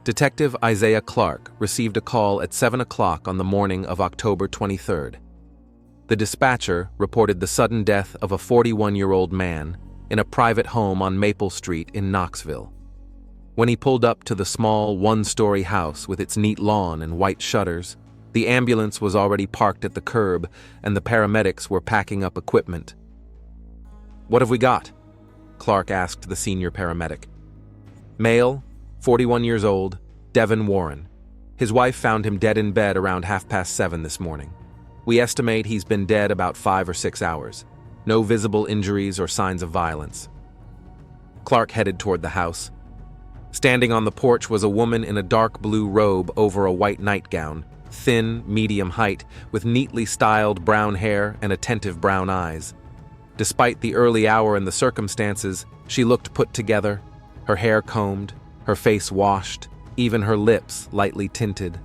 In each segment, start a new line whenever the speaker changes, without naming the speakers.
Detective Isaiah Clark received a call at 7 o'clock on the morning of October 23rd. The dispatcher reported the sudden death of a 41-year-old man in a private home on Maple Street in Knoxville. When he pulled up to the small one-story house with its neat lawn and white shutters, the ambulance was already parked at the curb and the paramedics were packing up equipment. "What have we got?" Clark asked the senior paramedic. "Male, 41 years old, Devin Warren. His wife found him dead in bed around 7:30 this morning. We estimate he's been dead about 5 or 6 hours. No visible injuries or signs of violence." Clark headed toward the house. Standing on the porch was a woman in a dark blue robe over a white nightgown, thin, medium height, with neatly styled brown hair and attentive brown eyes. Despite the early hour and the circumstances, she looked put together, her hair combed, her face washed, even her lips lightly tinted.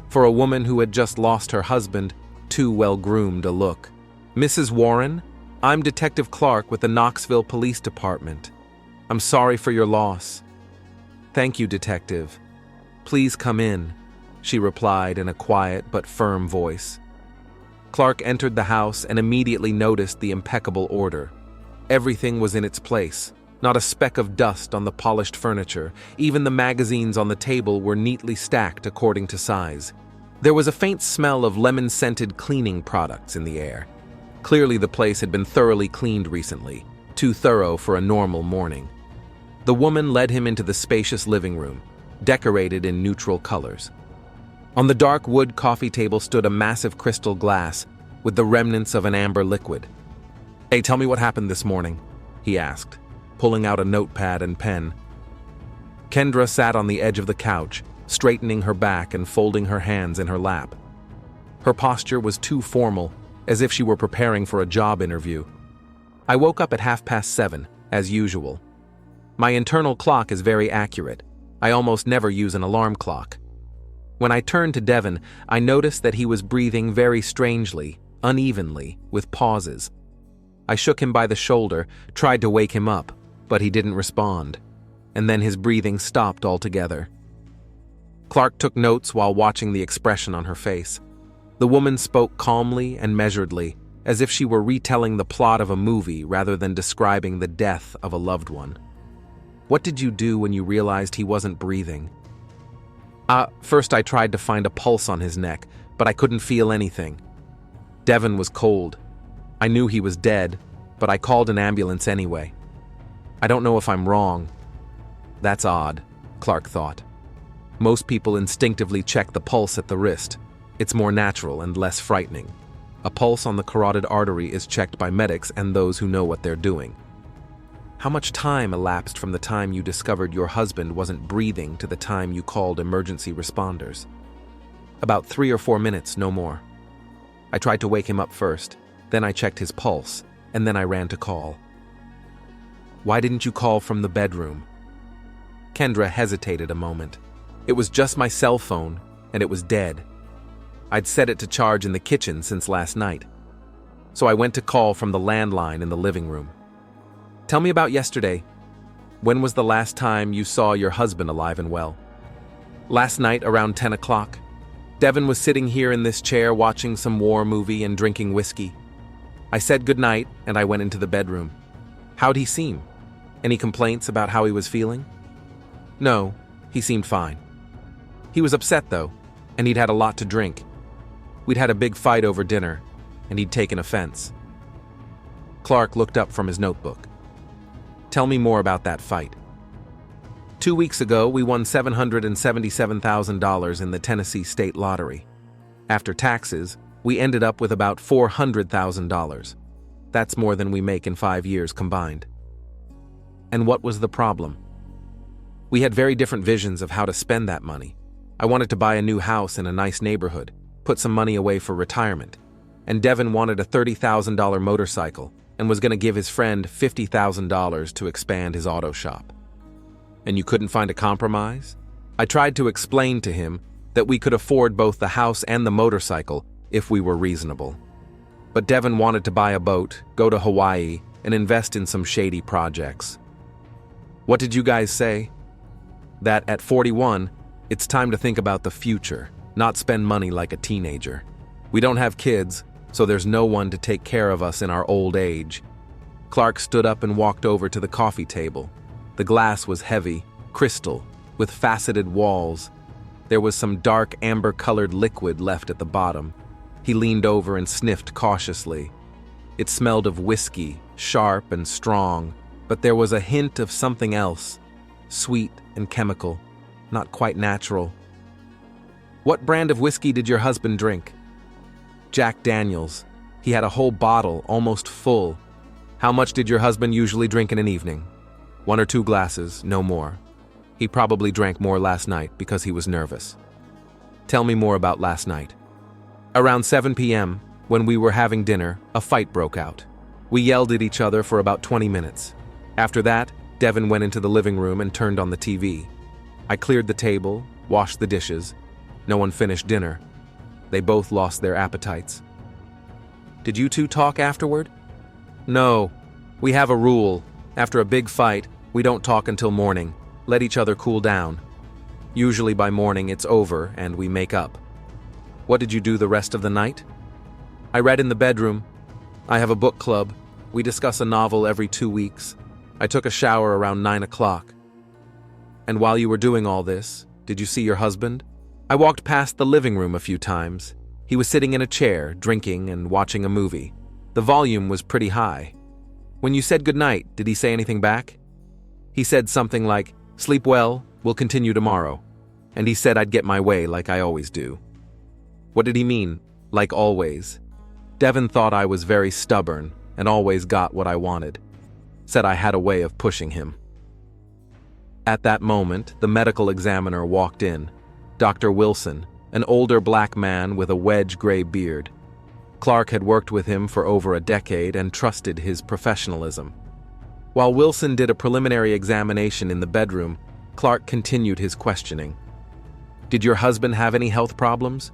For a woman who had just lost her husband, too well-groomed a look. "Mrs. Warren, I'm Detective Clark with the Knoxville Police Department. I'm sorry for your loss." "Thank you, Detective. Please come in," she replied in a quiet but firm voice. Clark entered the house and immediately noticed the impeccable order. Everything was in its place, not a speck of dust on the polished furniture. Even the magazines on the table were neatly stacked according to size. There was a faint smell of lemon-scented cleaning products in the air. Clearly the place had been thoroughly cleaned recently, too thorough for a normal morning. The woman led him into the spacious living room, decorated in neutral colors. On the dark wood coffee table stood a massive crystal glass with the remnants of an amber liquid. "Hey, tell me what happened this morning," he asked, pulling out a notepad and pen. Kendra sat on the edge of the couch, straightening her back and folding her hands in her lap. Her posture was too formal, as if she were preparing for a job interview. "I woke up at 7:30, as usual. My internal clock is very accurate. I almost never use an alarm clock. When I turned to Devin, I noticed that he was breathing very strangely, unevenly, with pauses. I shook him by the shoulder, tried to wake him up, but he didn't respond, and then his breathing stopped altogether." Clark took notes while watching the expression on her face. The woman spoke calmly and measuredly, as if she were retelling the plot of a movie rather than describing the death of a loved one. "What did you do when you realized he wasn't breathing?" First I tried to find a pulse on his neck, but I couldn't feel anything. Devin was cold. I knew he was dead, but I called an ambulance anyway. I don't know if I'm wrong." "That's odd," Clark thought. "Most people instinctively check the pulse at the wrist. It's more natural and less frightening. A pulse on the carotid artery is checked by medics and those who know what they're doing." "How much time elapsed from the time you discovered your husband wasn't breathing to the time you called emergency responders?" "About 3 or 4 minutes, no more. I tried to wake him up first, then I checked his pulse, and then I ran to call." "Why didn't you call from the bedroom?" Kendra hesitated a moment. "It was just my cell phone, and it was dead. I'd set it to charge in the kitchen since last night. So I went to call from the landline in the living room." "Tell me about yesterday. When was the last time you saw your husband alive and well?" "Last night around 10 o'clock. Devin was sitting here in this chair watching some war movie and drinking whiskey. I said goodnight and I went into the bedroom." "How'd he seem? Any complaints about how he was feeling?" "No, he seemed fine. He was upset though, and he'd had a lot to drink. We'd had a big fight over dinner, and he'd taken offense." Clark looked up from his notebook. "Tell me more about that fight." 2 weeks ago, we won $777,000 in the Tennessee State Lottery. After taxes, we ended up with about $400,000. That's more than we make in 5 years combined." "And what was the problem?" "We had very different visions of how to spend that money. I wanted to buy a new house in a nice neighborhood, put some money away for retirement, and Devin wanted a $30,000 motorcycle and was going to give his friend $50,000 to expand his auto shop." "And you couldn't find a compromise?" "I tried to explain to him that we could afford both the house and the motorcycle if we were reasonable. But Devin wanted to buy a boat, go to Hawaii, and invest in some shady projects." "What did you guys say?" "That at 41, It's time to think about the future, not spend money like a teenager. We don't have kids, so there's no one to take care of us in our old age. Clark stood up and walked over to the coffee table. The glass was heavy, crystal, with faceted walls. There was some dark amber-colored liquid left at the bottom. He leaned over and sniffed cautiously. It smelled of whiskey, sharp and strong, but there was a hint of something else, sweet and chemical, not quite natural. What brand of whiskey did your husband drink? Jack Daniels. He had a whole bottle, almost full. How much did your husband usually drink in an evening? 1 or 2 glasses, no more. He probably drank more last night because he was nervous. Tell me more about last night. Around 7 p.m., when we were having dinner, a fight broke out. We yelled at each other for about 20 minutes. After that, Devin went into the living room and turned on the TV. I cleared the table, washed the dishes. No one finished dinner. They both lost their appetites. Did you two talk afterward? No. We have a rule. After a big fight, we don't talk until morning. Let each other cool down. Usually by morning it's over and we make up. What did you do the rest of the night? I read in the bedroom. I have a book club. We discuss a novel every 2 weeks. I took a shower around 9 o'clock. And while you were doing all this, did you see your husband? I walked past the living room a few times. He was sitting in a chair, drinking and watching a movie. The volume was pretty high. When you said goodnight, did he say anything back? He said something like, "Sleep well, we'll continue tomorrow." And he said I'd get my way like I always do. What did he mean, like always? Devin thought I was very stubborn and always got what I wanted. Said I had a way of pushing him. At that moment, the medical examiner walked in. Dr. Wilson, an older black man with a wedge-gray beard. Clark had worked with him for over a decade and trusted his professionalism. While Wilson did a preliminary examination in the bedroom, Clark continued his questioning. Did your husband have any health problems?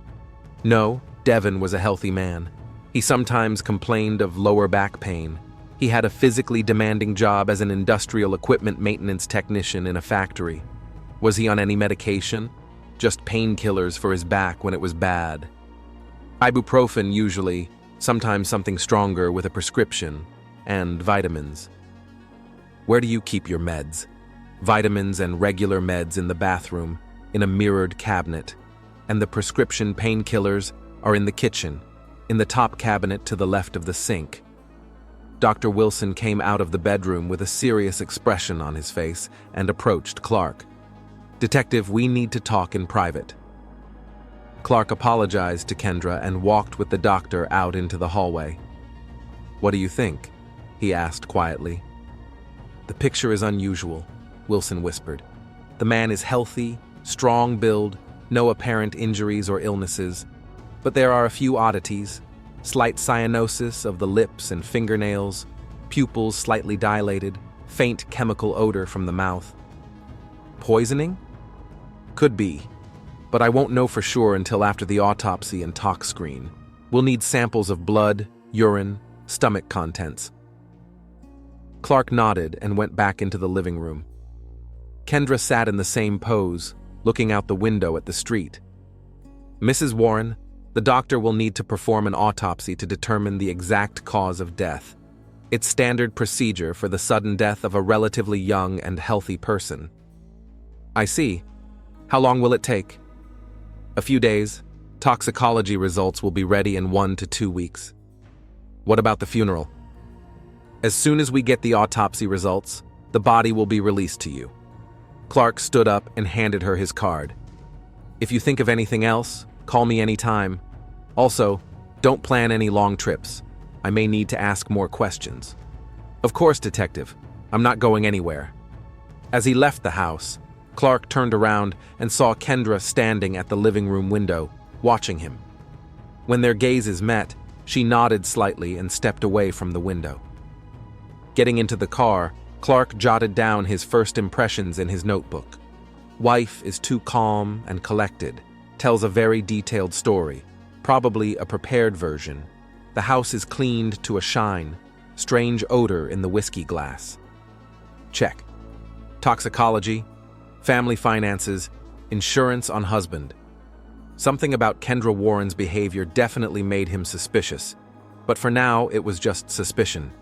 No, Devin was a healthy man. He sometimes complained of lower back pain. He had a physically demanding job as an industrial equipment maintenance technician in a factory. Was he on any medication? Just painkillers for his back when it was bad. Ibuprofen usually, sometimes something stronger with a prescription, and vitamins. Where do you keep your meds? Vitamins and regular meds in the bathroom, in a mirrored cabinet, and the prescription painkillers are in the kitchen, in the top cabinet to the left of the sink. Dr. Wilson came out of the bedroom with a serious expression on his face and approached Clark. Detective, we need to talk in private. Clark apologized to Kendra and walked with the doctor out into the hallway. What do you think? He asked quietly. The picture is unusual, Wilson whispered. The man is healthy, strong build, no apparent injuries or illnesses, but there are a few oddities. Slight cyanosis of the lips and fingernails, pupils slightly dilated, faint chemical odor from the mouth. Poisoning? Could be, but I won't know for sure until after the autopsy and tox screen. We'll need samples of blood, urine, stomach contents. Clark nodded and went back into the living room. Kendra sat in the same pose, looking out the window at the street. Mrs. Warren, the doctor will need to perform an autopsy to determine the exact cause of death. It's standard procedure for the sudden death of a relatively young and healthy person. I see. How long will it take? A few days. Toxicology results will be ready in 1 to 2 weeks. What about the funeral? As soon as we get the autopsy results, the body will be released to you. Clark stood up and handed her his card. If you think of anything else, call me anytime. Also, don't plan any long trips. I may need to ask more questions. Of course, Detective. I'm not going anywhere. As he left the house, Clark turned around and saw Kendra standing at the living room window, watching him. When their gazes met, she nodded slightly and stepped away from the window. Getting into the car, Clark jotted down his first impressions in his notebook. Wife is too calm and collected, tells a very detailed story, probably a prepared version. The house is cleaned to a shine, strange odor in the whiskey glass. Check. Toxicology, family finances, Insurance on husband. Something about Kendra Warren's behavior definitely made him suspicious, but for now it was just suspicion.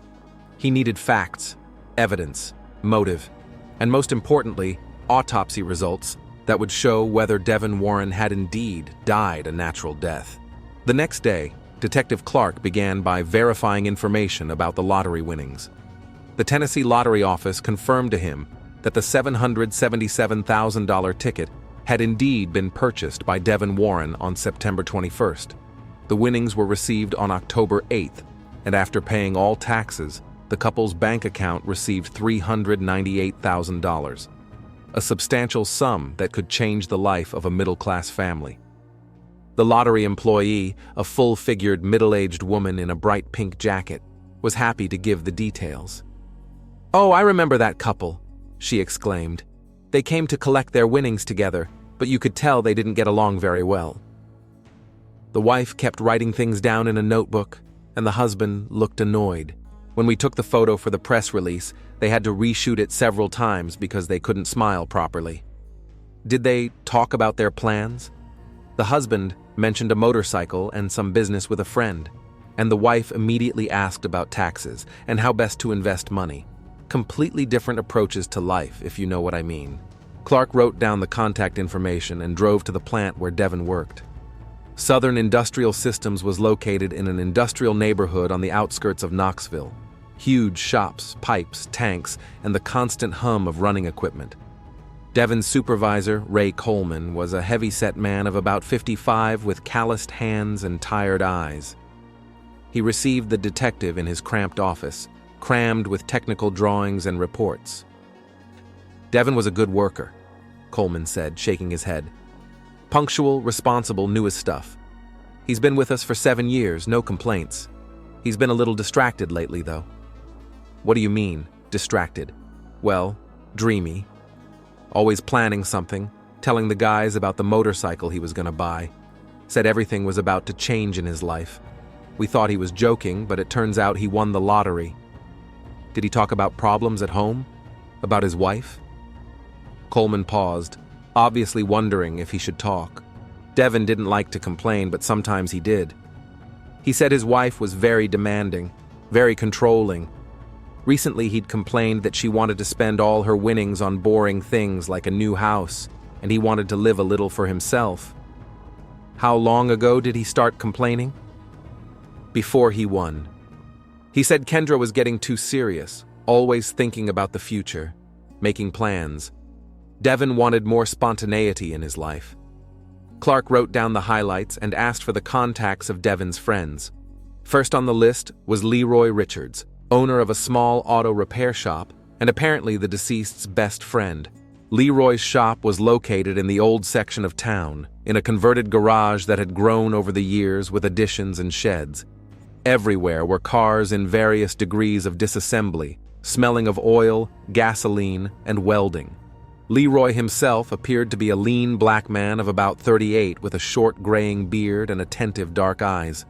He needed facts, evidence, motive, and most importantly, autopsy results that would show whether Devin Warren had indeed died a natural death. The next day, Detective Clark began by verifying information about the lottery winnings. The Tennessee Lottery Office confirmed to him that the $777,000 ticket had indeed been purchased by Devin Warren on September 21st. The winnings were received on October 8th, and after paying all taxes, the couple's bank account received $398,000, a substantial sum that could change the life of a middle-class family. The lottery employee, a full-figured middle-aged woman in a bright pink jacket, was happy to give the details. "Oh, I remember that couple," she exclaimed. "They came to collect their winnings together, but you could tell they didn't get along very well." The wife kept writing things down in a notebook, and the husband looked annoyed. When we took the photo for the press release, they had to reshoot it several times because they couldn't smile properly. Did they talk about their plans? The husband mentioned a motorcycle and some business with a friend, and the wife immediately asked about taxes and how best to invest money. Completely different approaches to life, if you know what I mean. Clark wrote down the contact information and drove to the plant where Devin worked. Southern Industrial Systems was located in an industrial neighborhood on the outskirts of Knoxville. Huge shops, pipes, tanks, and the constant hum of running equipment. Devin's supervisor, Ray Coleman, was a heavy-set man of about 55 with calloused hands and tired eyes. He received the detective in his cramped office, crammed with technical drawings and reports. "Devin was a good worker," Coleman said, shaking his head. "Punctual, responsible, knew his stuff. He's been with us for 7 years, no complaints. He's been a little distracted lately, though." "What do you mean, distracted?" "Well, dreamy. Always planning something, telling the guys about the motorcycle he was going to buy. Said everything was about to change in his life. We thought he was joking, but it turns out he won the lottery." "Did he talk about problems at home? About his wife?" Coleman paused, obviously wondering if he should talk. Devin didn't like to complain, but sometimes he did. He said his wife was very demanding, very controlling. Recently he'd complained that she wanted to spend all her winnings on boring things like a new house, and he wanted to live a little for himself. How long ago did he start complaining? Before he won. He said Kendra was getting too serious, always thinking about the future, making plans. Devin wanted more spontaneity in his life. Clark wrote down the highlights and asked for the contacts of Devin's friends. First on the list was Leroy Richards, owner of a small auto repair shop and apparently the deceased's best friend. Leroy's shop was located in the old section of town, in a converted garage that had grown over the years with additions and sheds. Everywhere were cars in various degrees of disassembly, smelling of oil, gasoline, and welding. Leroy himself appeared to be a lean black man of about 38 with a short graying beard and attentive dark eyes.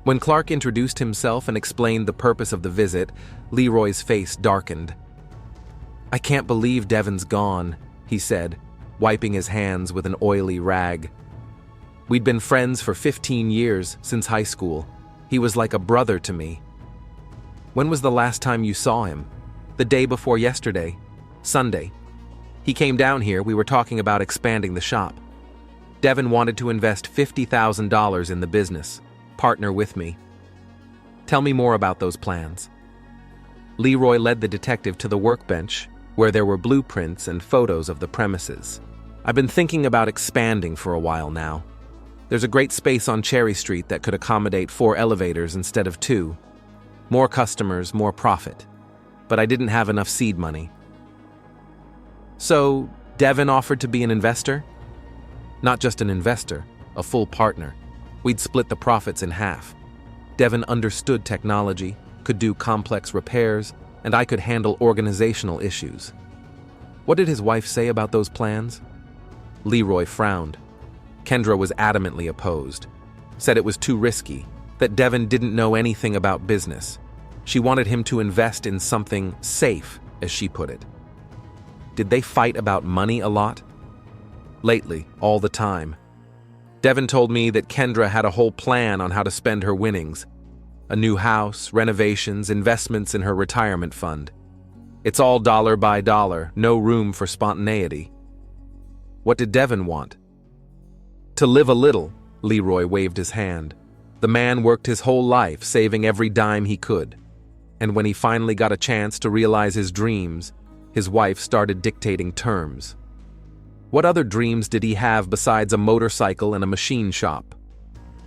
When Clark introduced himself and explained the purpose of the visit, Leroy's face darkened. "I can't believe Devin's gone," he said, wiping his hands with an oily rag. "We'd been friends for 15 years, since high school. He was like a brother to me." "When was the last time you saw him?" "The day before yesterday. Sunday. He came down here, we were talking about expanding the shop. Devin wanted to invest $50,000 in the business, partner with me." "Tell me more about those plans." Leroy led the detective to the workbench, where there were blueprints and photos of the premises. "I've been thinking about expanding for a while now. There's a great space on Cherry Street that could accommodate 4 elevators instead of 2. More customers, more profit. But I didn't have enough seed money." "So, Devin offered to be an investor?" "Not just an investor, a full partner. We'd split the profits in half. Devin understood technology, could do complex repairs, and I could handle organizational issues." "What did his wife say about those plans?" Leroy frowned. Kendra was adamantly opposed. Said it was too risky, that Devin didn't know anything about business. She wanted him to invest in something safe, as she put it. "Did they fight about money a lot?" Lately, all the time. Devin told me that Kendra had a whole plan on how to spend her winnings. A new house, renovations, investments in her retirement fund. It's all dollar by dollar, no room for spontaneity. What did Devin want? To live a little, Leroy waved his hand. The man worked his whole life, saving every dime he could. And when he finally got a chance to realize his dreams, his wife started dictating terms. What other dreams did he have besides a motorcycle and a machine shop?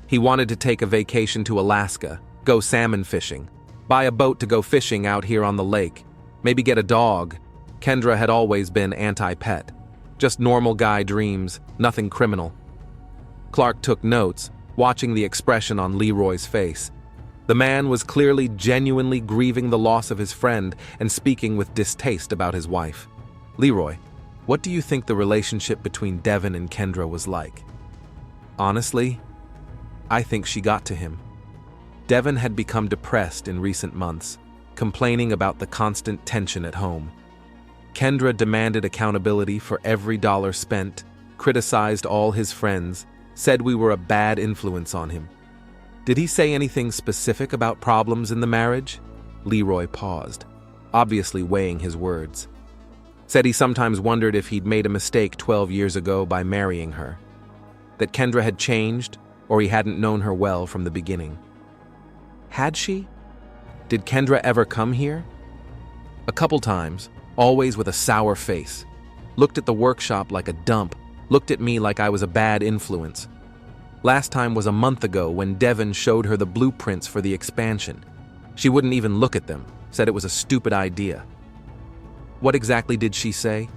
He wanted to take a vacation to Alaska, go salmon fishing, buy a boat to go fishing out here on the lake, maybe get a dog. Kendra had always been anti-pet. Just normal guy dreams, nothing criminal. Clark took notes, watching the expression on Leroy's face. The man was clearly genuinely grieving the loss of his friend and speaking with distaste about his wife. Leroy, what do you think the relationship between Devin and Kendra was like? Honestly, I think she got to him. Devin had become depressed in recent months, complaining about the constant tension at home. Kendra demanded accountability for every dollar spent, criticized all his friends, said we were a bad influence on him. Did he say anything specific about problems in the marriage? Leroy paused, obviously weighing his words. Said he sometimes wondered if he'd made a mistake 12 years ago by marrying her. That Kendra had changed, or he hadn't known her well from the beginning. Had she? Did Kendra ever come here? A couple times, always with a sour face. Looked at the workshop like a dump, looked at me like I was a bad influence. Last time was a month ago when Devin showed her the blueprints for the expansion. She wouldn't even look at them, said it was a stupid idea. What exactly did she say?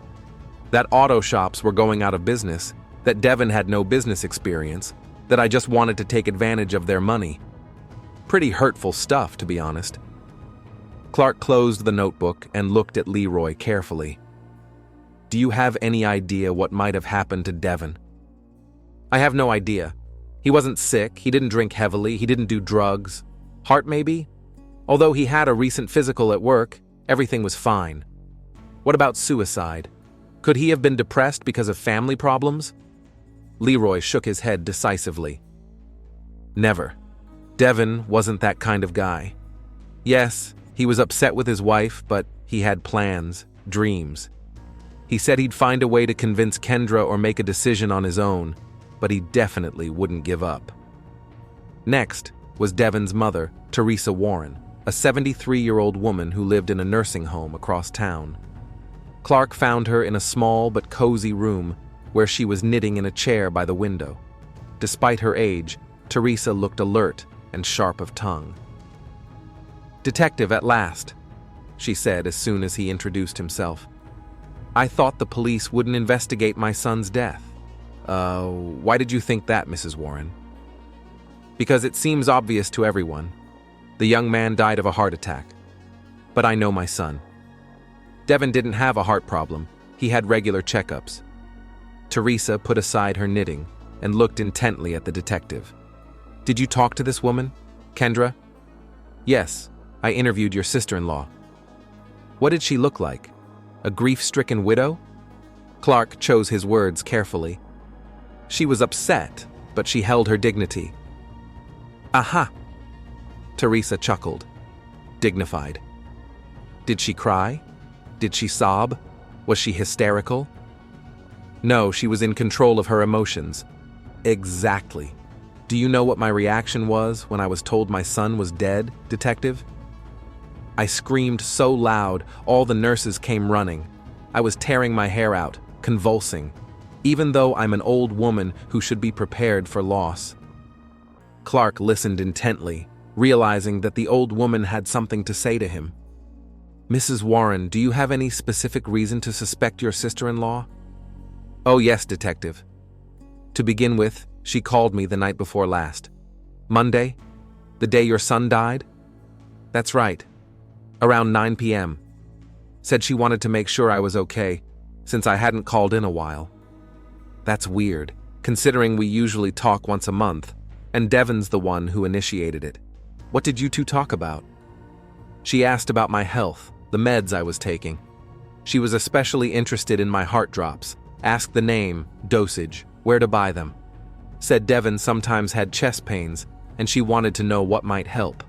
That auto shops were going out of business, that Devin had no business experience, that I just wanted to take advantage of their money. Pretty hurtful stuff, to be honest. Clark closed the notebook and looked at Leroy carefully. Do you have any idea what might have happened to Devin? I have no idea. He wasn't sick, he didn't drink heavily, he didn't do drugs. Heart maybe? Although he had a recent physical at work, everything was fine. What about suicide? Could he have been depressed because of family problems? Leroy shook his head decisively. Never. Devin wasn't that kind of guy. Yes, he was upset with his wife, but he had plans, dreams. He said he'd find a way to convince Kendra or make a decision on his own, but he definitely wouldn't give up. Next was Devin's mother, Teresa Warren, a 73-year-old woman who lived in a nursing home across town. Clark found her in a small but cozy room where she was knitting in a chair by the window. Despite her age, Teresa looked alert and sharp of tongue. "Detective at last," she said as soon as he introduced himself. "I thought the police wouldn't investigate my son's death." Why did you think that, Mrs. Warren?" "Because it seems obvious to everyone. The young man died of a heart attack. But I know my son. Devin didn't have a heart problem. He had regular checkups." Teresa put aside her knitting and looked intently at the detective. "Did you talk to this woman, Kendra?" "Yes, I interviewed your sister-in-law." "What did she look like? A grief-stricken widow?" Clark chose his words carefully. "She was upset, but she held her dignity." "Aha!" Teresa chuckled, dignified. "Did she cry? Did she sob? Was she hysterical?" "No, she was in control of her emotions." "Exactly. Do you know what my reaction was when I was told my son was dead, detective?" "I screamed so loud, all the nurses came running. I was tearing my hair out, convulsing, even though I'm an old woman who should be prepared for loss." Clark listened intently, realizing that the old woman had something to say to him. "Mrs. Warren, do you have any specific reason to suspect your sister-in-law?" "Oh yes, detective. To begin with, she called me the night before last. Monday? The day your son died?" "That's right. Around 9 p.m. Said she wanted to make sure I was okay, since I hadn't called in a while." "That's weird, considering we usually talk once a month, and Devin's the one who initiated it. What did you two talk about?" "She asked about my health, the meds I was taking. She was especially interested in my heart drops. Asked the name, dosage, where to buy them. Said Devon sometimes had chest pains, and she wanted to know what might help.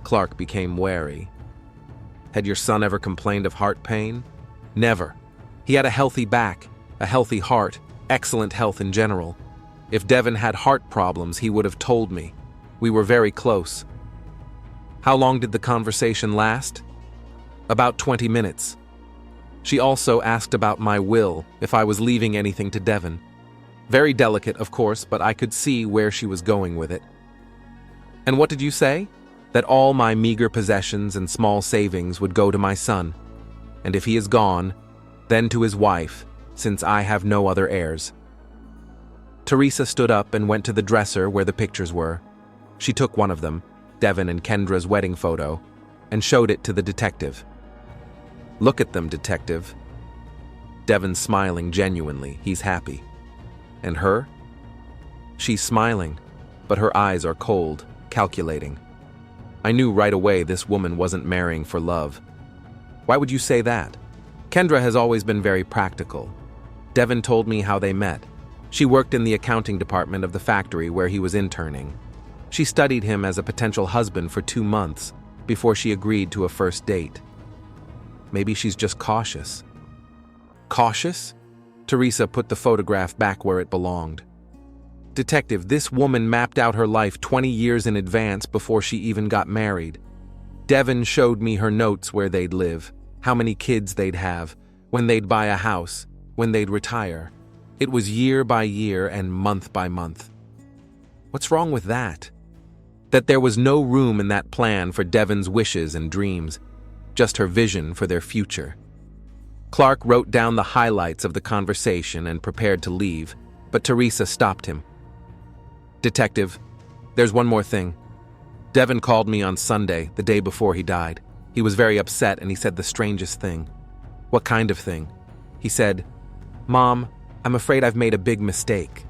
Clark became wary. Had your son ever complained of heart pain? Never. He had a healthy back, a healthy heart, excellent health in general. If Devon had heart problems, he would have told me. We were very close. How long did the conversation last? About 20 minutes. She also asked about my will, if I was leaving anything to Devon. Very delicate, of course, but I could see where she was going with it. And what did you say? That all my meager possessions and small savings would go to my son. And if he is gone, then to his wife, since I have no other heirs. Teresa stood up and went to the dresser where the pictures were. She took one of them, Devon and Kendra's wedding photo, and showed it to the detective. Look at them, detective. Devon's smiling genuinely. He's happy. And her? She's smiling, but her eyes are cold, calculating. I knew right away this woman wasn't marrying for love. Why would you say that? Kendra has always been very practical. Devon told me how they met. She worked in the accounting department of the factory where he was interning. She studied him as a potential husband for 2 months before she agreed to a first date. Maybe she's just cautious. Cautious? Teresa put the photograph back where it belonged. Detective, this woman mapped out her life 20 years in advance before she even got married. Devon showed me her notes where they'd live, how many kids they'd have, when they'd buy a house, when they'd retire. It was year by year and month by month. What's wrong with that? That there was no room in that plan for Devon's wishes and dreams, just her vision for their future. Clark wrote down the highlights of the conversation and prepared to leave, but Teresa stopped him. Detective, there's one more thing. Devon called me on Sunday, the day before he died. He was very upset and he said the strangest thing. What kind of thing? He said, "Mom, I'm afraid I've made a big mistake.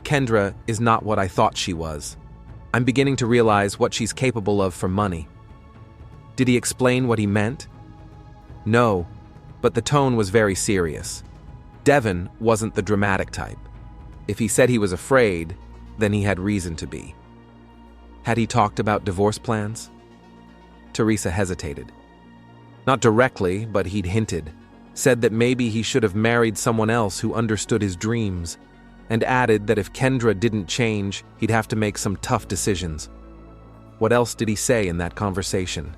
Kendra is not what I thought she was. I'm beginning to realize what she's capable of for money." Did he explain what he meant? No, but the tone was very serious. Devon wasn't the dramatic type. If he said he was afraid, then he had reason to be. Had he talked about divorce plans? Teresa hesitated. Not directly, but he'd hinted. Said that maybe he should have married someone else who understood his dreams, and added that if Kendra didn't change, he'd have to make some tough decisions. What else did he say in that conversation?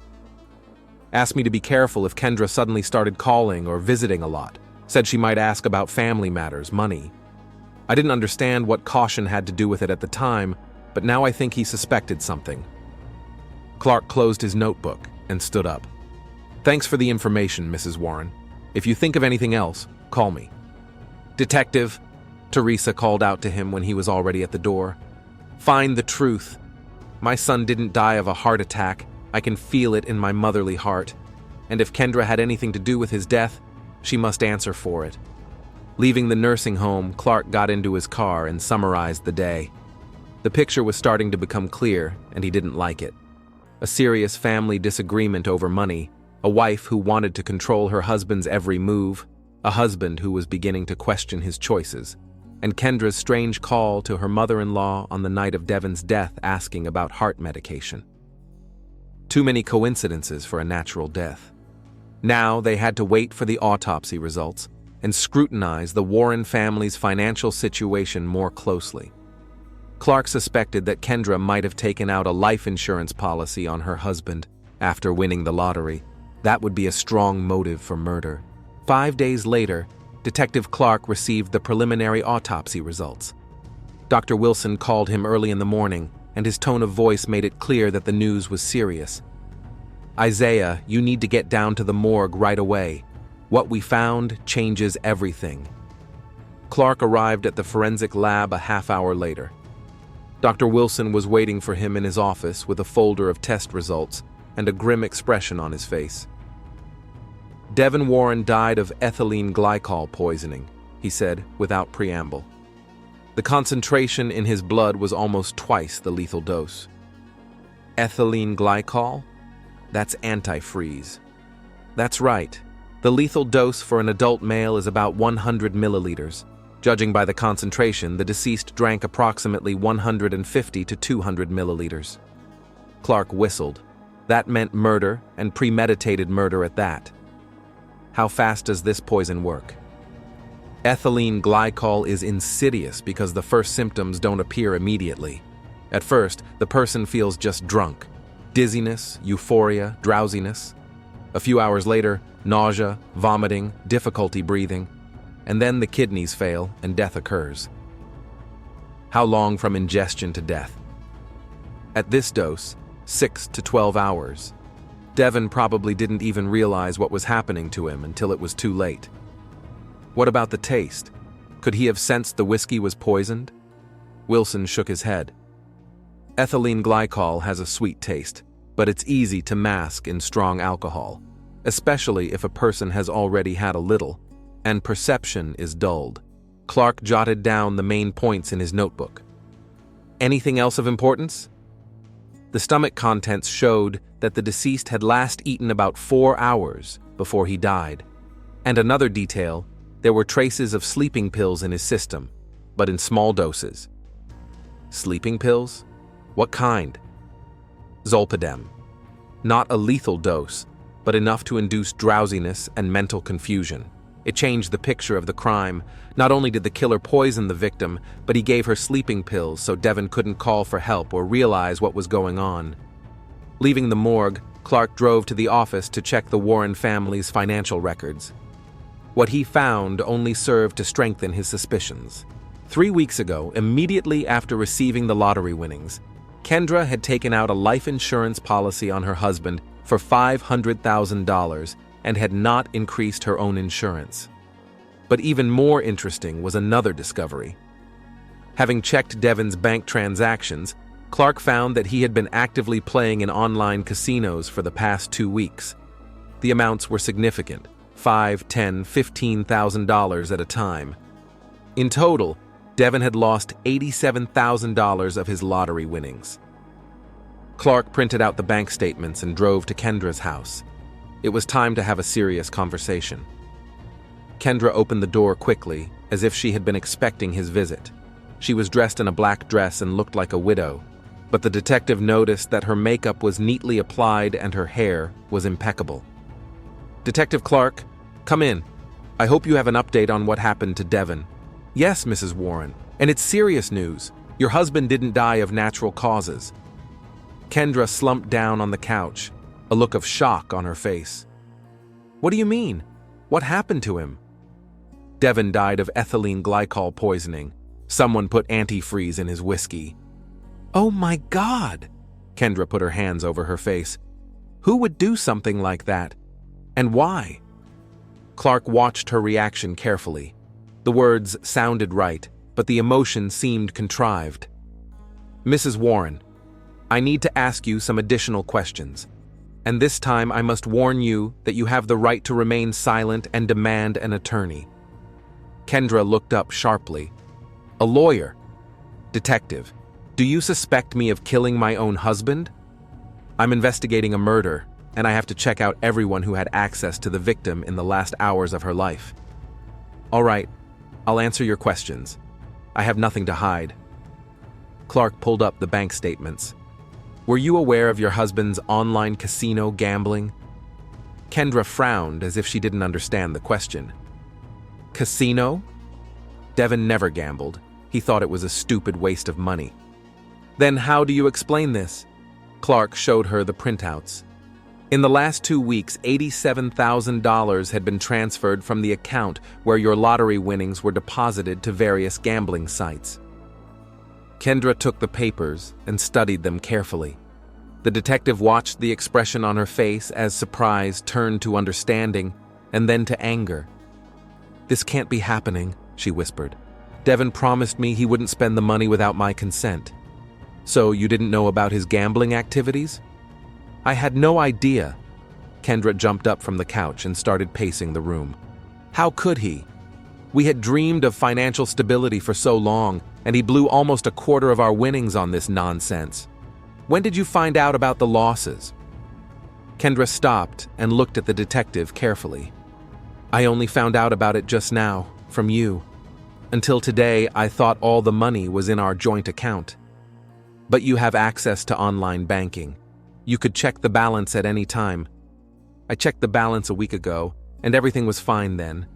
Asked me to be careful if Kendra suddenly started calling or visiting a lot. Said she might ask about family matters, money. I didn't understand what caution had to do with it at the time, but now I think he suspected something. Clark closed his notebook and stood up. Thanks for the information, Mrs. Warren. If you think of anything else, call me. Detective, Teresa called out to him when he was already at the door. Find the truth. My son didn't die of a heart attack. I can feel it in my motherly heart. And if Kendra had anything to do with his death, she must answer for it. Leaving the nursing home, Clark got into his car and summarized the day. The picture was starting to become clear, and he didn't like it. A serious family disagreement over money, a wife who wanted to control her husband's every move, a husband who was beginning to question his choices, and Kendra's strange call to her mother-in-law on the night of Devon's death asking about heart medication. Too many coincidences for a natural death. Now they had to wait for the autopsy results and scrutinize the Warren family's financial situation more closely. Clark suspected that Kendra might have taken out a life insurance policy on her husband after winning the lottery. That would be a strong motive for murder. 5 days later, Detective Clark received the preliminary autopsy results. Dr. Wilson called him early in the morning, and his tone of voice made it clear that the news was serious. Isaiah, you need to get down to the morgue right away. What we found changes everything. Clark arrived at the forensic lab a half hour later. Dr. Wilson was waiting for him in his office with a folder of test results and a grim expression on his face. Devon Warren died of ethylene glycol poisoning, he said without preamble. The concentration in his blood was almost twice the lethal dose. Ethylene glycol? That's antifreeze. That's right. The lethal dose for an adult male is about 100 milliliters. Judging by the concentration, the deceased drank approximately 150 to 200 milliliters. Clark whistled. That meant murder, and premeditated murder at that. How fast does this poison work? Ethylene glycol is insidious because the first symptoms don't appear immediately. At first, the person feels just drunk. Dizziness, euphoria, drowsiness. A few hours later, nausea, vomiting, difficulty breathing, and then the kidneys fail and death occurs. How long from ingestion to death? At this dose, 6 to 12 hours. Devon probably didn't even realize what was happening to him until it was too late. What about the taste? Could he have sensed the whiskey was poisoned? Wilson shook his head. Ethylene glycol has a sweet taste, but it's easy to mask in strong alcohol, especially if a person has already had a little, and perception is dulled. Clark jotted down the main points in his notebook. Anything else of importance? The stomach contents showed that the deceased had last eaten about 4 hours before he died. And another detail, there were traces of sleeping pills in his system, but in small doses. Sleeping pills? What kind? Zolpidem. Not a lethal dose, but enough to induce drowsiness and mental confusion. It changed the picture of the crime. Not only did the killer poison the victim, but he gave her sleeping pills so Devon couldn't call for help or realize what was going on. Leaving the morgue, Clark drove to the office to check the Warren family's financial records. What he found only served to strengthen his suspicions. 3 weeks ago, immediately after receiving the lottery winnings, Kendra had taken out a life insurance policy on her husband for $500,000 and had not increased her own insurance. But even more interesting was another discovery. Having checked Devon's bank transactions, Clark found that he had been actively playing in online casinos for the past 2 weeks. The amounts were significant, $5,000, $10,000, $15,000 at a time. In total, Devon had lost $87,000 of his lottery winnings. Clark printed out the bank statements and drove to Kendra's house. It was time to have a serious conversation. Kendra opened the door quickly, as if she had been expecting his visit. She was dressed in a black dress and looked like a widow, but the detective noticed that her makeup was neatly applied and her hair was impeccable. "Detective Clark, come in. I hope you have an update on what happened to Devon." "Yes, Mrs. Warren, and it's serious news. Your husband didn't die of natural causes." Kendra slumped down on the couch, a look of shock on her face. "What do you mean? What happened to him?" "Devon died of ethylene glycol poisoning. Someone put antifreeze in his whiskey." "Oh my God!" Kendra put her hands over her face. "Who would do something like that? And why?" Clark watched her reaction carefully. The words sounded right, but the emotion seemed contrived. "Mrs. Warren, I need to ask you some additional questions. And this time I must warn you that you have the right to remain silent and demand an attorney." Kendra looked up sharply. "A lawyer? Detective, do you suspect me of killing my own husband? I'm investigating a murder, and I have to check out everyone who had access to the victim in the last hours of her life." "All right, I'll answer your questions. I have nothing to hide." Clark pulled up the bank statements. "Were you aware of your husband's online casino gambling?" Kendra frowned as if she didn't understand the question. "Casino?" Devon never gambled. He thought it was a stupid waste of money. "Then how do you explain this?" Clark showed her the printouts. "In the last 2 weeks, $87,000 had been transferred from the account where your lottery winnings were deposited to various gambling sites." Kendra took the papers and studied them carefully. The detective watched the expression on her face as surprise turned to understanding and then to anger. "This can't be happening," she whispered. "Devon promised me he wouldn't spend the money without my consent. So you didn't know about his gambling activities?" "I had no idea." Kendra jumped up from the couch and started pacing the room. "How could he? We had dreamed of financial stability for so long, and he blew almost a quarter of our winnings on this nonsense. When did you find out about the losses?" Kendra stopped and looked at the detective carefully. I only found out about it just now, from you. Until today, I thought all the money was in our joint account. But you have access to online banking. You could check the balance at any time. I checked the balance a week ago, and everything was fine then.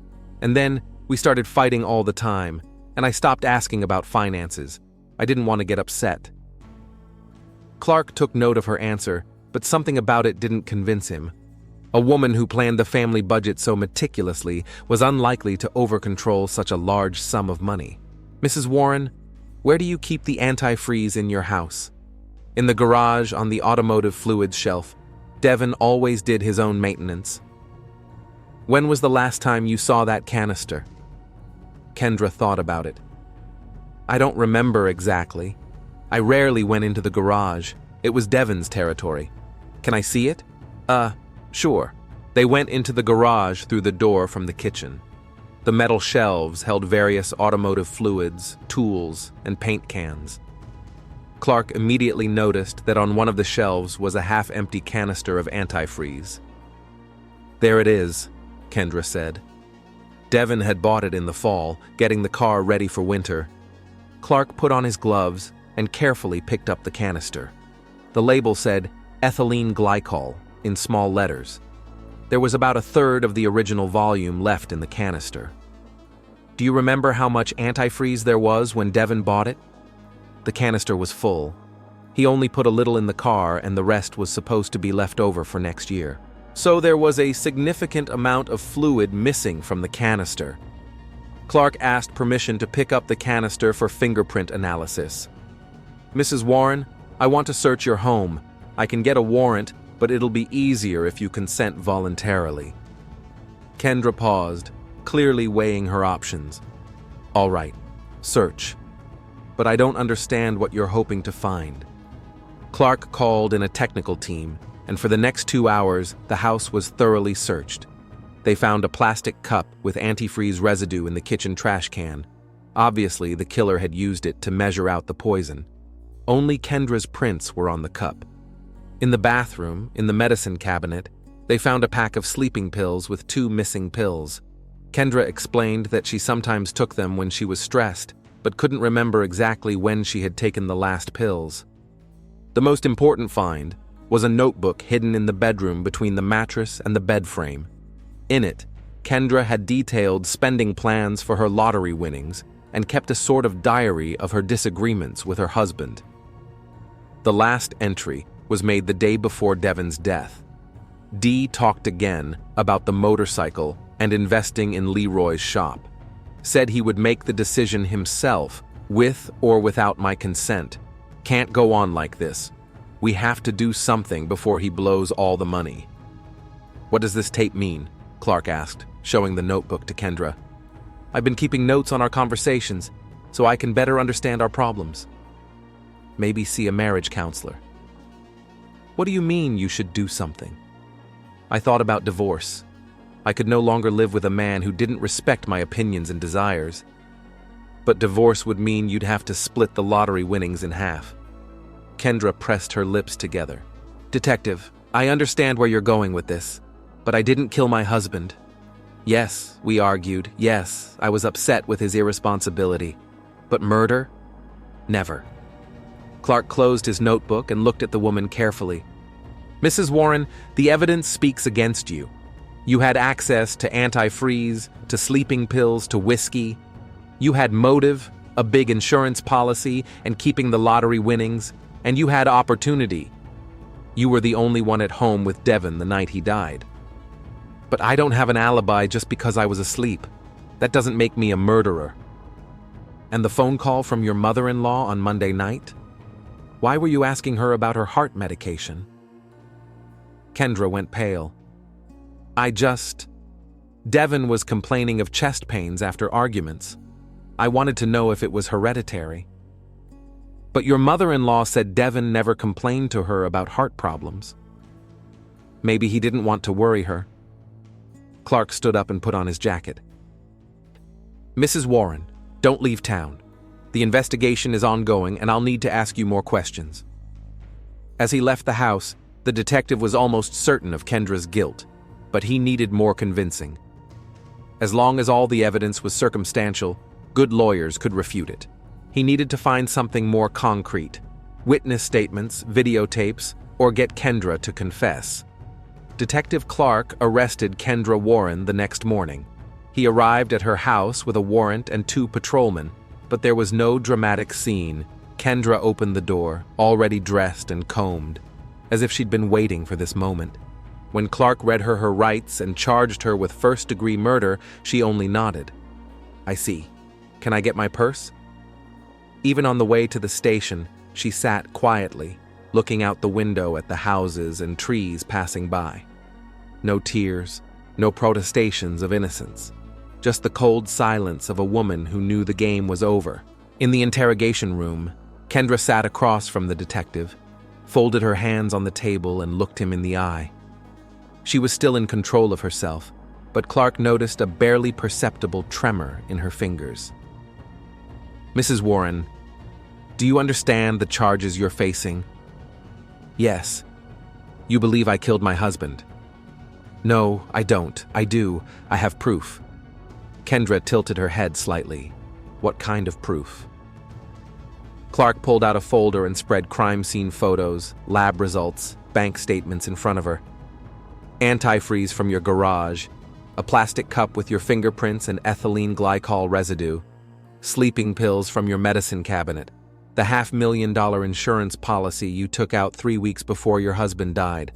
And then we started fighting all the time, and I stopped asking about finances. I didn't want to get upset. Clark took note of her answer, but something about it didn't convince him. A woman who planned the family budget so meticulously was unlikely to over-control such a large sum of money. Mrs. Warren, where do you keep the antifreeze in your house? In the garage on the automotive fluids shelf. Devin always did his own maintenance. When was the last time you saw that canister? Kendra thought about it. I don't remember exactly. I rarely went into the garage. It was Devin's territory. Can I see it? Sure. They went into the garage through the door from the kitchen. The metal shelves held various automotive fluids, tools, and paint cans. Clark immediately noticed that on one of the shelves was a half-empty canister of antifreeze. There it is, Kendra said. Devin had bought it in the fall, getting the car ready for winter. Clark put on his gloves and carefully picked up the canister. The label said ethylene glycol in small letters. There was about a third of the original volume left in the canister. Do you remember how much antifreeze there was when Devin bought it? The canister was full. He only put a little in the car and the rest was supposed to be left over for next year. So there was a significant amount of fluid missing from the canister. Clark asked permission to pick up the canister for fingerprint analysis. Mrs. Warren, I want to search your home. I can get a warrant, but it'll be easier if you consent voluntarily. Kendra paused, clearly weighing her options. All right, search. But I don't understand what you're hoping to find. Clark called in a technical team, and for the next 2 hours, the house was thoroughly searched. They found a plastic cup with antifreeze residue in the kitchen trash can. Obviously, the killer had used it to measure out the poison. Only Kendra's prints were on the cup. In the bathroom, in the medicine cabinet, they found a pack of sleeping pills with 2 missing pills. Kendra explained that she sometimes took them when she was stressed, but couldn't remember exactly when she had taken the last pills. The most important find was a notebook hidden in the bedroom between the mattress and the bed frame. In it, Kendra had detailed spending plans for her lottery winnings and kept a sort of diary of her disagreements with her husband. The last entry was made the day before Devin's death. Dee talked again about the motorcycle and investing in Leroy's shop. Said he would make the decision himself, with or without my consent. Can't go on like this. We have to do something before he blows all the money. What does this tape mean? Clark asked, showing the notebook to Kendra. I've been keeping notes on our conversations, so I can better understand our problems. Maybe see a marriage counselor. What do you mean you should do something? I thought about divorce. I could no longer live with a man who didn't respect my opinions and desires. But divorce would mean you'd have to split the lottery winnings in half. Kendra pressed her lips together. Detective, I understand where you're going with this, but I didn't kill my husband. Yes, we argued. Yes, I was upset with his irresponsibility. But murder? Never. Clark closed his notebook and looked at the woman carefully. Mrs. Warren, the evidence speaks against you. You had access to antifreeze, to sleeping pills, to whiskey. You had motive, a big insurance policy, and keeping the lottery winnings, and you had opportunity. You were the only one at home with Devin the night he died. But I don't have an alibi just because I was asleep. That doesn't make me a murderer. And the phone call from your mother-in-law on Monday night? Why were you asking her about her heart medication? Kendra went pale. Devin was complaining of chest pains after arguments. I wanted to know if it was hereditary. But your mother-in-law said Devin never complained to her about heart problems. Maybe he didn't want to worry her. Clark stood up and put on his jacket. Mrs. Warren, don't leave town. The investigation is ongoing and I'll need to ask you more questions. As he left the house, the detective was almost certain of Kendra's guilt, but he needed more convincing. As long as all the evidence was circumstantial, good lawyers could refute it. He needed to find something more concrete: witness statements, videotapes, or get Kendra to confess. Detective Clark arrested Kendra Warren the next morning. He arrived at her house with a warrant and 2 patrolmen, but there was no dramatic scene. Kendra opened the door, already dressed and combed, as if she'd been waiting for this moment. When Clark read her rights and charged her with first-degree murder, she only nodded. "I see. Can I get my purse?" Even on the way to the station, she sat quietly, looking out the window at the houses and trees passing by. No tears, no protestations of innocence. Just the cold silence of a woman who knew the game was over. In the interrogation room, Kendra sat across from the detective, folded her hands on the table and looked him in the eye. She was still in control of herself, but Clark noticed a barely perceptible tremor in her fingers. "Mrs. Warren, do you understand the charges you're facing?" "Yes." "You believe I killed my husband?" "No, I don't. I do. I have proof." Kendra tilted her head slightly. "What kind of proof?" Clark pulled out a folder and spread crime scene photos, lab results, bank statements in front of her. "Antifreeze from your garage, a plastic cup with your fingerprints and ethylene glycol residue, sleeping pills from your medicine cabinet, the $500,000 insurance policy you took out 3 weeks before your husband died."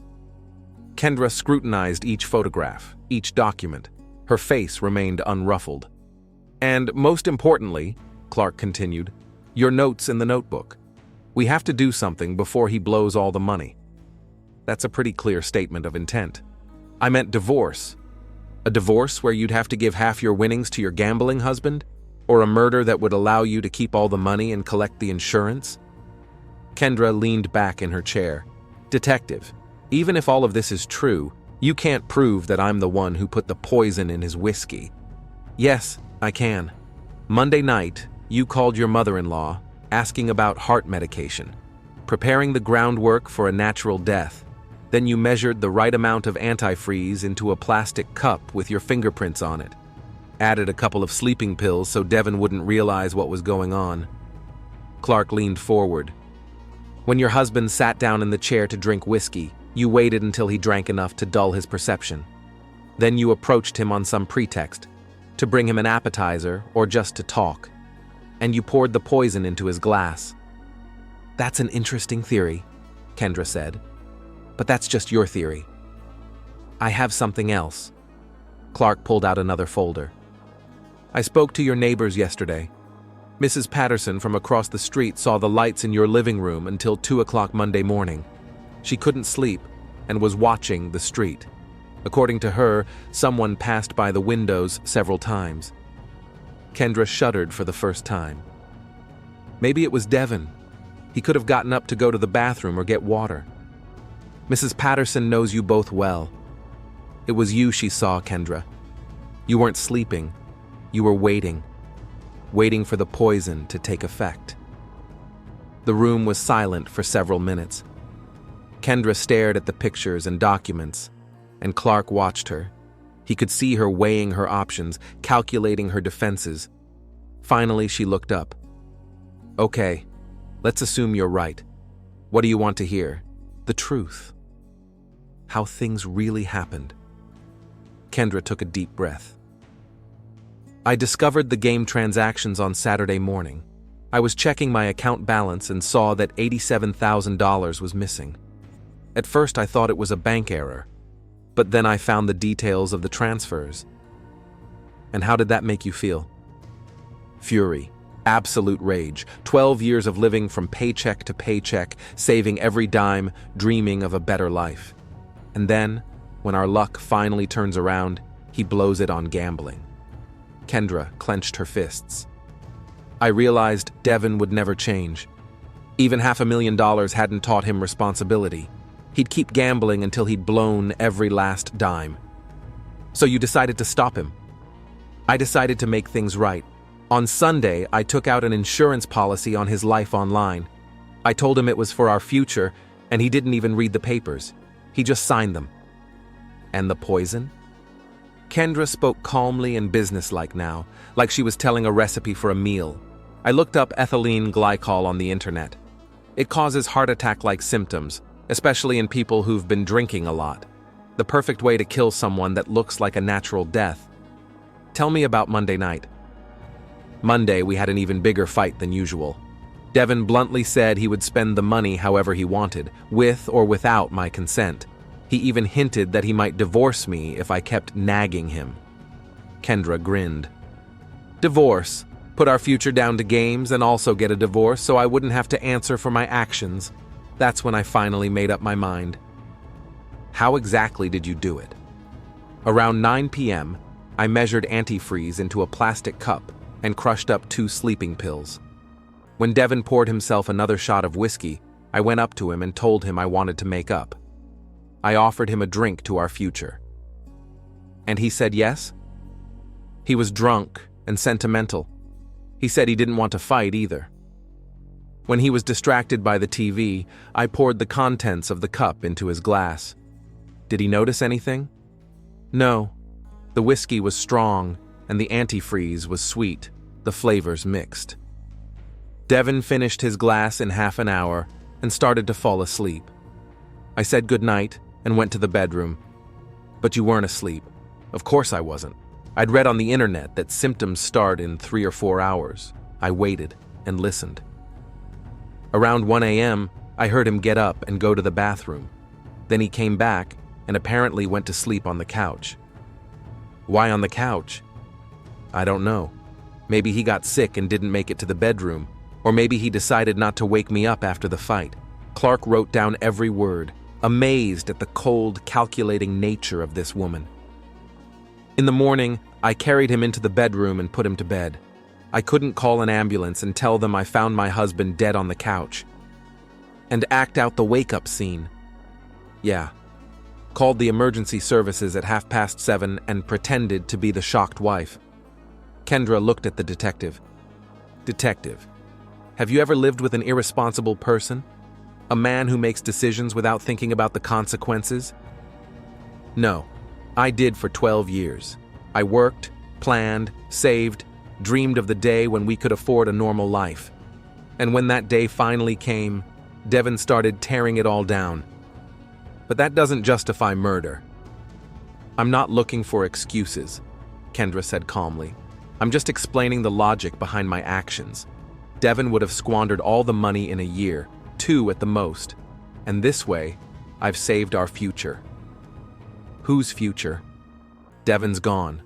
Kendra scrutinized each photograph, each document. Her face remained unruffled. "And most importantly," Clark continued, "your notes in the notebook. We have to do something before he blows all the money." "That's a pretty clear statement of intent." "I meant divorce. A divorce where you'd have to give half your winnings to your gambling husband? Or a murder that would allow you to keep all the money and collect the insurance?" Kendra leaned back in her chair. "Detective, even if all of this is true, you can't prove that I'm the one who put the poison in his whiskey." "Yes, I can. Monday night, you called your mother-in-law, asking about heart medication, preparing the groundwork for a natural death. Then you measured the right amount of antifreeze into a plastic cup with your fingerprints on it. Added a couple of sleeping pills so Devin wouldn't realize what was going on." Clark leaned forward. "When your husband sat down in the chair to drink whiskey, you waited until he drank enough to dull his perception. Then you approached him on some pretext, to bring him an appetizer or just to talk. And you poured the poison into his glass." "That's an interesting theory," Kendra said. "But that's just your theory. I have something else." Clark pulled out another folder. "I spoke to your neighbors yesterday. Mrs. Patterson from across the street saw the lights in your living room until 2 o'clock Monday morning. She couldn't sleep and was watching the street. According to her, someone passed by the windows several times." Kendra shuddered for the first time. "Maybe it was Devin. He could have gotten up to go to the bathroom or get water. Mrs. Patterson knows you both well. It was you she saw, Kendra. You weren't sleeping. You were waiting for the poison to take effect." The room was silent for several minutes. Kendra stared at the pictures and documents, and Clark watched her. He could see her weighing her options, calculating her defenses. Finally, she looked up. "Okay, let's assume you're right. What do you want to hear?" "The truth. How things really happened." Kendra took a deep breath. "I discovered the game transactions on Saturday morning. I was checking my account balance and saw that $87,000 was missing. At first I thought it was a bank error, but then I found the details of the transfers." "And how did that make you feel?" "Fury. Absolute rage. 12 years of living from paycheck to paycheck, saving every dime, dreaming of a better life. And then, when our luck finally turns around, he blows it on gambling." Kendra clenched her fists. "I realized Devin would never change. Even $500,000 hadn't taught him responsibility. He'd keep gambling until he'd blown every last dime." "So you decided to stop him?" "I decided to make things right. On Sunday, I took out an insurance policy on his life online. I told him it was for our future, and he didn't even read the papers. He just signed them." "And the poison?" Kendra spoke calmly and businesslike now, like she was telling a recipe for a meal. I looked up ethylene glycol on the internet. It causes heart attack-like symptoms, especially in people who've been drinking a lot. The perfect way to kill someone that looks like a natural death. Tell me about Monday night. Monday, we had an even bigger fight than usual. Devin bluntly said he would spend the money however he wanted, with or without my consent. He even hinted that he might divorce me if I kept nagging him. Kendra grinned. Divorce? Put our future down to games and also get a divorce so I wouldn't have to answer for my actions. That's when I finally made up my mind. How exactly did you do it? Around 9 p.m., I measured antifreeze into a plastic cup and crushed up 2 sleeping pills. When Devin poured himself another shot of whiskey, I went up to him and told him I wanted to make up. I offered him a drink to our future. And he said yes? He was drunk and sentimental. He said he didn't want to fight either. When he was distracted by the TV, I poured the contents of the cup into his glass. Did he notice anything? No. The whiskey was strong, and the antifreeze was sweet, the flavors mixed. Devin finished his glass in half an hour and started to fall asleep. I said goodnight and went to the bedroom. But you weren't asleep. Of course I wasn't. I'd read on the internet that symptoms start in 3 or 4 hours. I waited and listened. Around 1 a.m., I heard him get up and go to the bathroom. Then he came back and apparently went to sleep on the couch. Why on the couch? I don't know. Maybe he got sick and didn't make it to the bedroom, or maybe he decided not to wake me up after the fight. Clark wrote down every word, amazed at the cold, calculating nature of this woman. In the morning, I carried him into the bedroom and put him to bed. I couldn't call an ambulance and tell them I found my husband dead on the couch. And act out the wake-up scene. Yeah. Called the emergency services at 7:30 and pretended to be the shocked wife. Kendra looked at the detective. Detective, have you ever lived with an irresponsible person? A man who makes decisions without thinking about the consequences? No. I did for 12 years. I worked, planned, saved, dreamed of the day when we could afford a normal life. And when that day finally came, Devin started tearing it all down. But that doesn't justify murder. I'm not looking for excuses, Kendra said calmly. I'm just explaining the logic behind my actions. Devin would have squandered all the money in a year, 2 at the most. And this way, I've saved our future. Whose future? Devin's gone.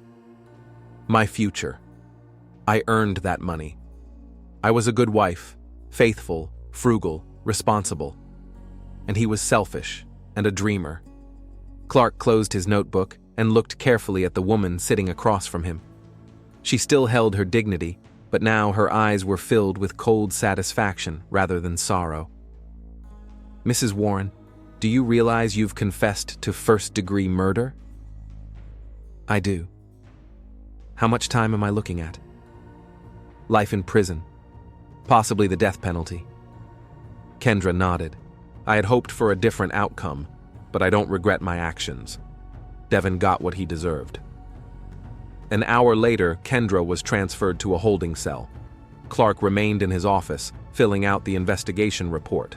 My future. I earned that money. I was a good wife, faithful, frugal, responsible. And he was selfish and a dreamer. Clark closed his notebook and looked carefully at the woman sitting across from him. She still held her dignity, but now her eyes were filled with cold satisfaction rather than sorrow. Mrs. Warren, do you realize you've confessed to first-degree murder? I do. How much time am I looking at? Life in prison. Possibly the death penalty. Kendra nodded. I had hoped for a different outcome, but I don't regret my actions. Devin got what he deserved. An hour later, Kendra was transferred to a holding cell. Clark remained in his office, filling out the investigation report.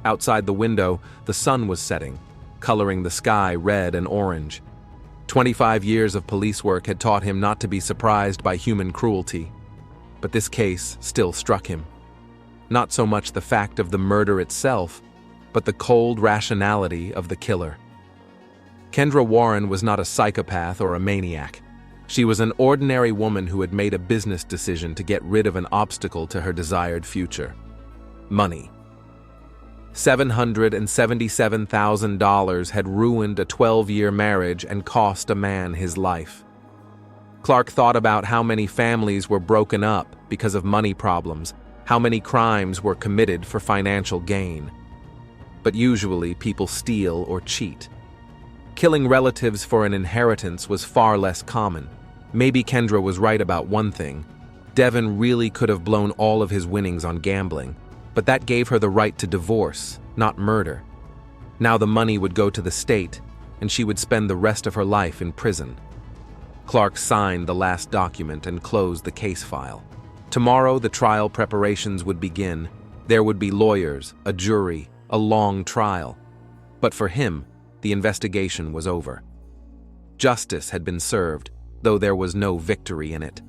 Outside the window, the sun was setting, coloring the sky red and orange. 25 years of police work had taught him not to be surprised by human cruelty. But this case still struck him. Not so much the fact of the murder itself, but the cold rationality of the killer. Kendra Warren was not a psychopath or a maniac. She was an ordinary woman who had made a business decision to get rid of an obstacle to her desired future. Money. $777,000 had ruined a 12-year marriage and cost a man his life. Clark thought about how many families were broken up because of money problems, how many crimes were committed for financial gain. But usually people steal or cheat. Killing relatives for an inheritance was far less common. Maybe Kendra was right about one thing. Devin really could have blown all of his winnings on gambling, but that gave her the right to divorce, not murder. Now the money would go to the state, and she would spend the rest of her life in prison. Clark signed the last document and closed the case file. Tomorrow, the trial preparations would begin. There would be lawyers, a jury, a long trial. But for him, the investigation was over. Justice had been served, though there was no victory in it.